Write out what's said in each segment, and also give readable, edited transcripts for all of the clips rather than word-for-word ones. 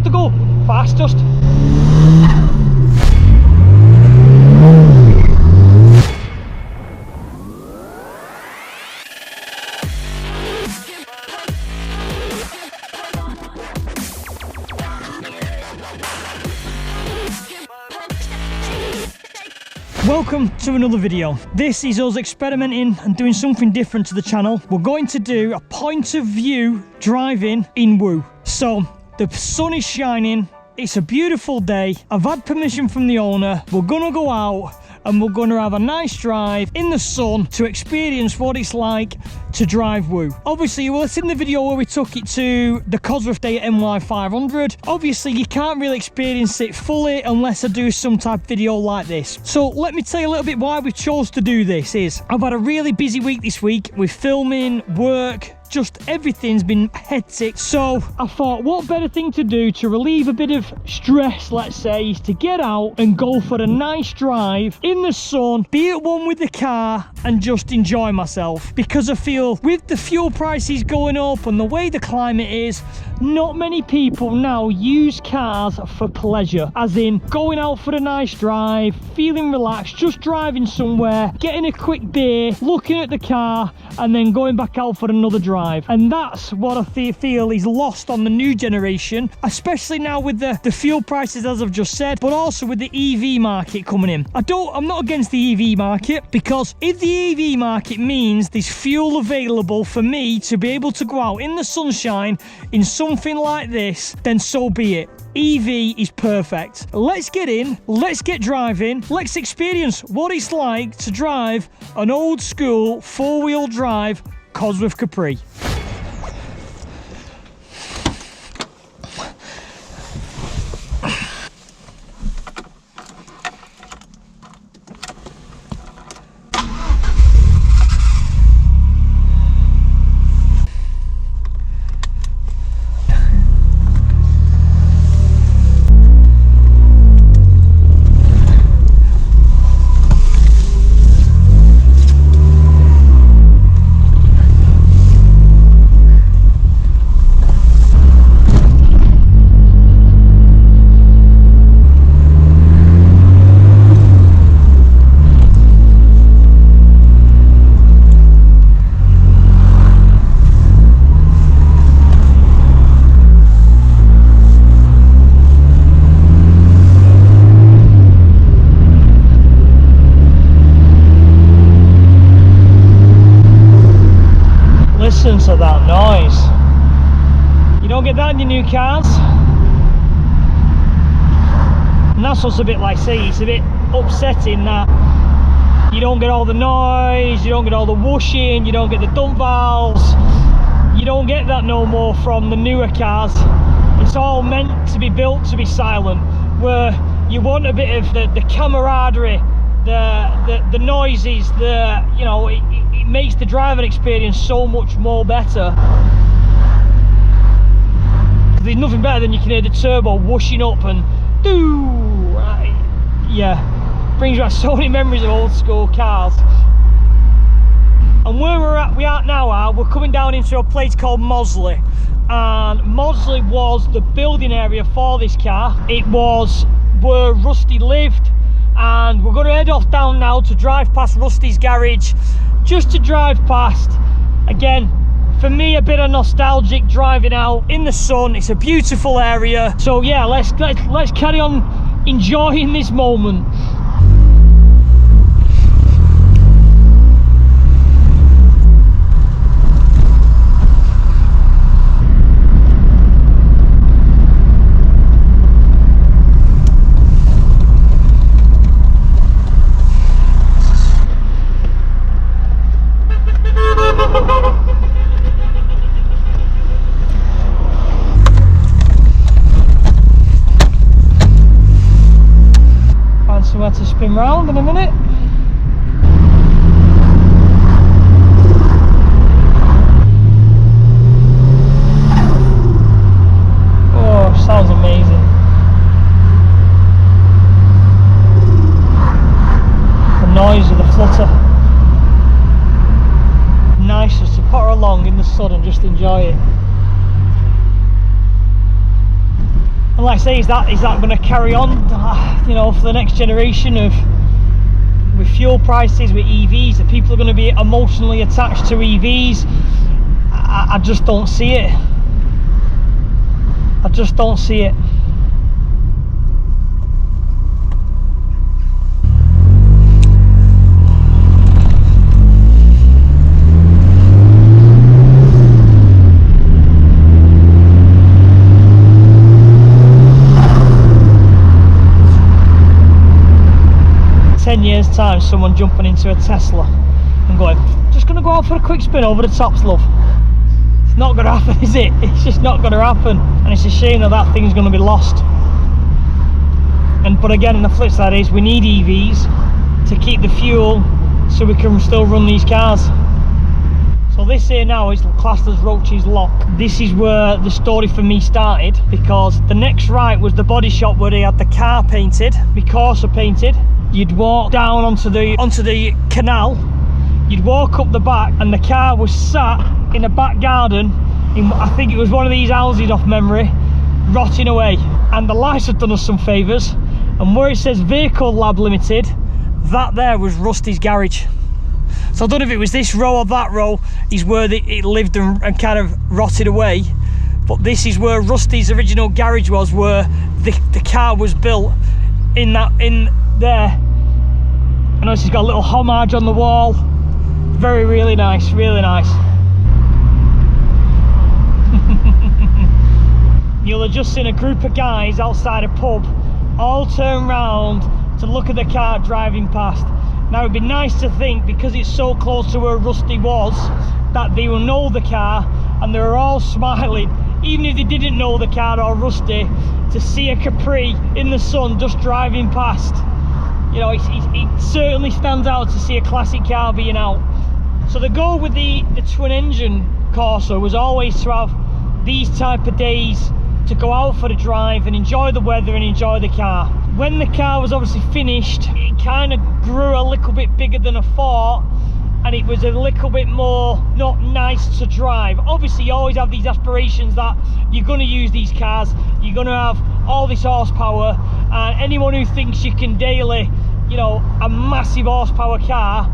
have to go fastest. Welcome to another video. This is us experimenting and doing something different to the channel. We're going to do a point of view driving in Woo. So the sun is shining, it's a beautiful day. I've had permission from the owner. We're gonna go out and we're gonna have a nice drive in the sun to experience what it's like to drive Woo. Obviously, well, it's in the video where we took it to the Cosworth day at NY500. Obviously, you can't really experience it fully unless I do some type of video like this. So let me tell you a little bit why we chose to do this. I've had a really busy week this week with filming, work, just everything's been hectic. So I thought, what better thing to do to relieve a bit of stress, let's say, is to get out and go for a nice drive in the sun, be at one with the car and just enjoy myself. Because I feel with the fuel prices going up and the way the climate is, not many people now use cars for pleasure, as in going out for a nice drive, feeling relaxed, just driving somewhere, getting a quick beer, looking at the car and then going back out for another drive. And that's what I feel is lost on the new generation, especially now with the fuel prices, as I've just said, but also with the EV market coming in. I'm not against the EV market, because if the EV market means there's fuel available for me to be able to go out in the sunshine in something like this, then so be it. EV is perfect. Let's get in, let's get driving, let's experience what it's like to drive an old school four-wheel drive Cosworth Capri. Listen to that noise. You don't get that in your new cars. And that's what's a bit like, say, it's a bit upsetting that you don't get all the noise, you don't get all the whooshing, you don't get the dump valves. You don't get that no more from the newer cars. It's all meant to be built to be silent, where you want a bit of the camaraderie, the noises, you know, it makes the driving experience so much more better. There's nothing better than you can hear the turbo whooshing up and doo, right? Yeah, brings back so many memories of old school cars. And where we are now, we're coming down into a place called Mosley, and Mosley was the building area for this car. It was where Rusty lived, and we're going to head off down now to drive past Rusty's garage, just to drive past. Again, for me, a bit of nostalgic driving out in the sun. It's a beautiful area. So yeah, let's carry on enjoying this moment. Somewhere to spin round in a minute. Oh, sounds amazing. The noise of the flutter. Nice just to put her along in the sun and just enjoy it. And And like I say, is that going to carry on, you know, for the next generation of, with fuel prices, with EVs, that people are going to be emotionally attached to EVs? I just don't see it. I just don't see it. Years time, someone jumping into a Tesla and going, just gonna go out for a quick spin over the tops, love. It's not gonna happen, is it? It's just not gonna happen, and it's a shame that that thing's gonna be lost. But again, on the flip side is we need EVs to keep the fuel so we can still run these cars. So this here now is classed as Roach's Lock. This is where the story for me started, because the next right was the body shop where they had the car painted, my Corsa painted. You'd walk down onto the canal, you'd walk up the back, and the car was sat in a back garden in, I think it was one of these houses off memory, rotting away. And the lights had done us some favours, and where it says Vehicle Lab Limited, that there was Rusty's garage. So I don't know if it was this row or that row is where it lived and kind of rotted away, but this is where Rusty's original garage was, where the car was built in there. I notice he's got a little homage on the wall. Very, really nice, really nice. You'll have just seen a group of guys outside a pub all turn round to look at the car driving past. Now it'd be nice to think, because it's so close to where Rusty was, that they will know the car and they're all smiling, even if they didn't know the car or Rusty, to see a Capri in the sun just driving past. You know, it certainly stands out to see a classic car being out. So the goal with the twin engine Corsa was always to have these type of days to go out for the drive and enjoy the weather and enjoy the car. When the car was obviously finished, it kind of grew a little bit bigger than I thought, and it was a little bit more not nice to drive. Obviously you always have these aspirations that you're going to use these cars, you're going to have all this horsepower, and anyone who thinks you can daily, you know, a massive horsepower car,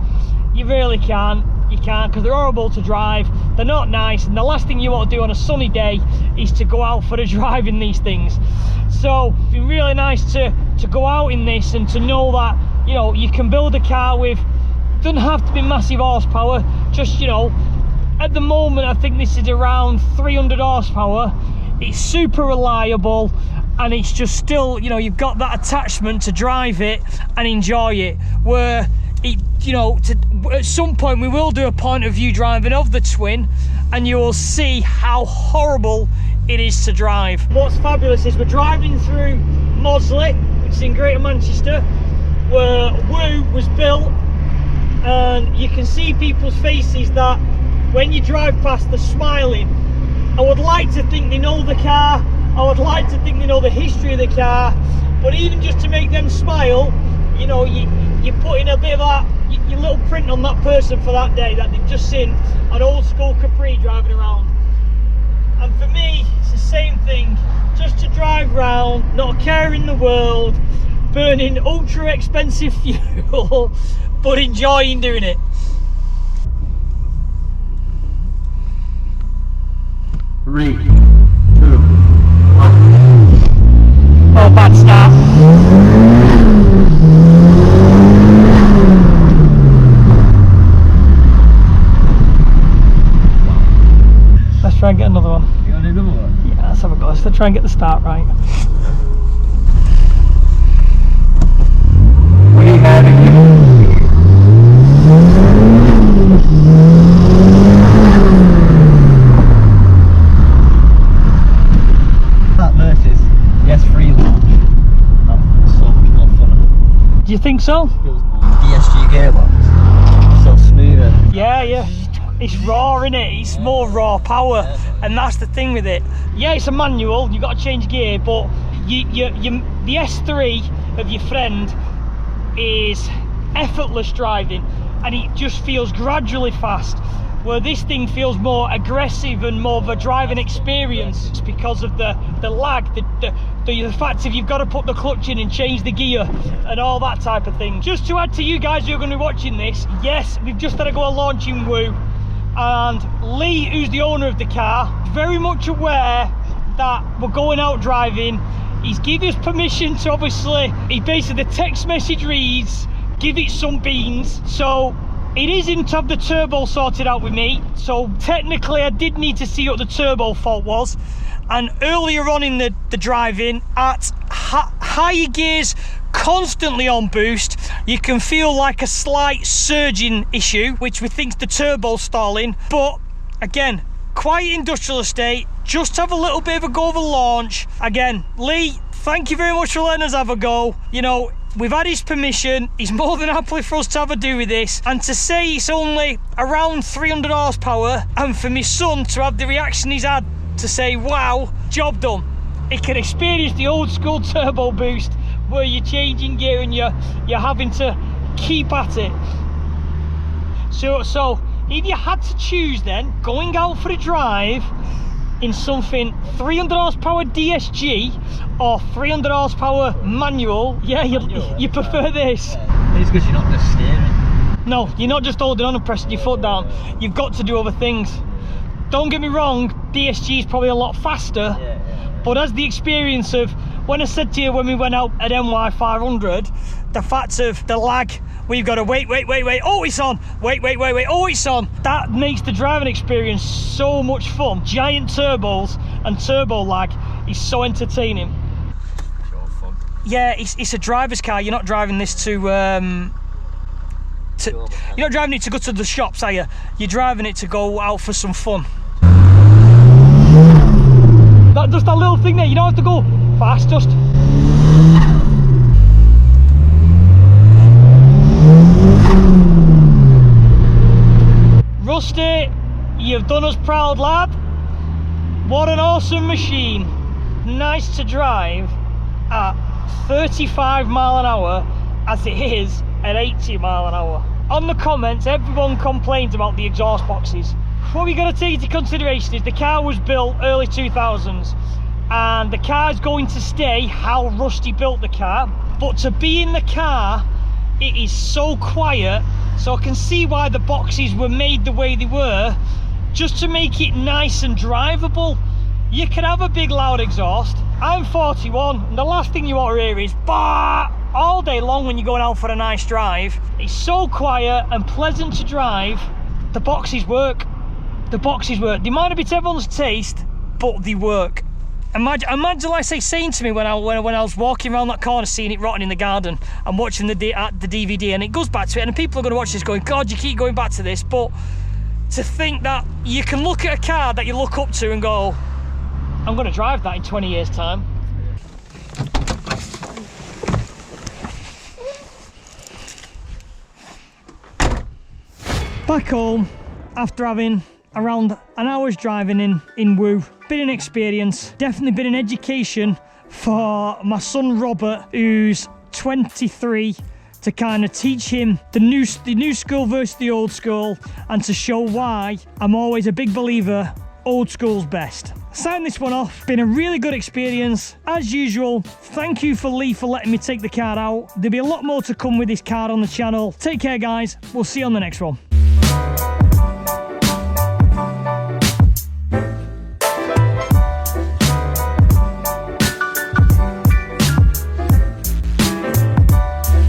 you really can't. You can't, because they're horrible to drive, they're not nice, and the last thing you want to do on a sunny day is to go out for a drive in these things. So it's been really nice to go out in this and to know that, you know, you can build a car with, doesn't have to be massive horsepower, just, you know, at the moment I think this is around 300 horsepower. It's super reliable, and it's just still, you know, you've got that attachment to drive it and enjoy it, where it, you know, at some point we will do a point of view driving of the twin, and you will see how horrible it is to drive. What's fabulous is we're driving through Mosley, which is in Greater Manchester, where Woo was built, and you can see people's faces that when you drive past, they're smiling. I would like to think they know the car, I would like to think they know the history of the car, but even just to make them smile, you know, you're putting a bit of that, your little print on that person for that day, that they've just seen an old school Capri driving around. And for me, it's the same thing, just to drive around, not a care in the world, burning ultra expensive fuel, but enjoying doing it. 3, 2, 1. Oh, bad start. Let's try and get another one. You want another one? Yeah, let's have a go. Let's try and get the start right. We had that versus yes, free launch. That's so much more fun. Do you think so? Feels more DSG gearbox. So smoother. Yeah, yeah. It's raw, innit? It's more raw power, and that's the thing with it. Yeah, it's a manual, you've got to change gear, but the S3 of your friend is effortless driving, and it just feels gradually fast. where this thing feels more aggressive and more of a driving experience. It's because of the lag, the fact if you've got to put the clutch in and change the gear and all that type of thing. Just to add to you guys who are going to be watching this, yes, we've just had to go a launch in Woo, and Lee, who's the owner of the car, very much aware that we're going out driving. He's given us permission to, obviously, the text message reads, give it some beans. So it isn't to have the turbo sorted out with me. So technically I did need to see what the turbo fault was. And earlier on in the driving, at higher gears, constantly on boost, you can feel like a slight surging issue, which we think's the turbo stalling. But again, quiet industrial estate, just have a little bit of a go of a launch. Again, Lee, thank you very much for letting us have a go. You know, we've had his permission. He's more than happy for us to have a do with this. And to say it's only around 300 horsepower, and for my son to have the reaction he's had to say, wow, job done. He can experience the old school turbo boost where you're changing gear and you're having to keep at it. So if you had to choose then, going out for a drive in something 300 horsepower DSG or 300 horsepower manual, yeah, you prefer this. It's because you're not just steering. No, you're not just holding on and pressing your foot down. You've got to do other things. Don't get me wrong, DSG is probably a lot faster, but as the experience of, when I said to you when we went out at NY 500, the fact of the lag, we've got to wait, oh it's on, wait, oh it's on. That makes the driving experience so much fun. Giant turbos and turbo lag is so entertaining. Pure fun. Yeah, it's a driver's car. You're not driving this to you're not driving it to go to the shops, are you? You're driving it to go out for some fun. Just that little thing there, you don't have to go fast, just. Rusty, you've done us proud, lad. What an awesome machine. Nice to drive at 35 mile an hour as it is at 80 mile an hour. On the comments, everyone complains about the exhaust boxes. What we got to take into consideration is the car was built early 2000s, and the car is going to stay how Rusty built the car. But to be in the car, it is so quiet, so I can see why the boxes were made the way they were, just to make it nice and drivable. You can have a big loud exhaust. I'm 41, and the last thing you want to hear is bah all day long when you're going out for a nice drive. It's so quiet and pleasant to drive. The boxes work. The boxes work. They might not be to everyone's taste, but they work. Imagine like saying to me when I was walking around that corner, seeing it rotting in the garden and watching the DVD, and it goes back to it, and people are going to watch this going, God, you keep going back to this. But to think that you can look at a car that you look up to and go, I'm going to drive that in 20 years time. Back home after having around an hour's driving in Woo. Been an experience, definitely been an education for my son Robert, who's 23, to kind of teach him the new school versus the old school, and to show why I'm always a big believer old school's best. Sign this one off. Been a really good experience. As usual, thank you for Lee for letting me take the car out. There'll be a lot more to come with this car on the channel. Take care, guys. We'll see you on the next one.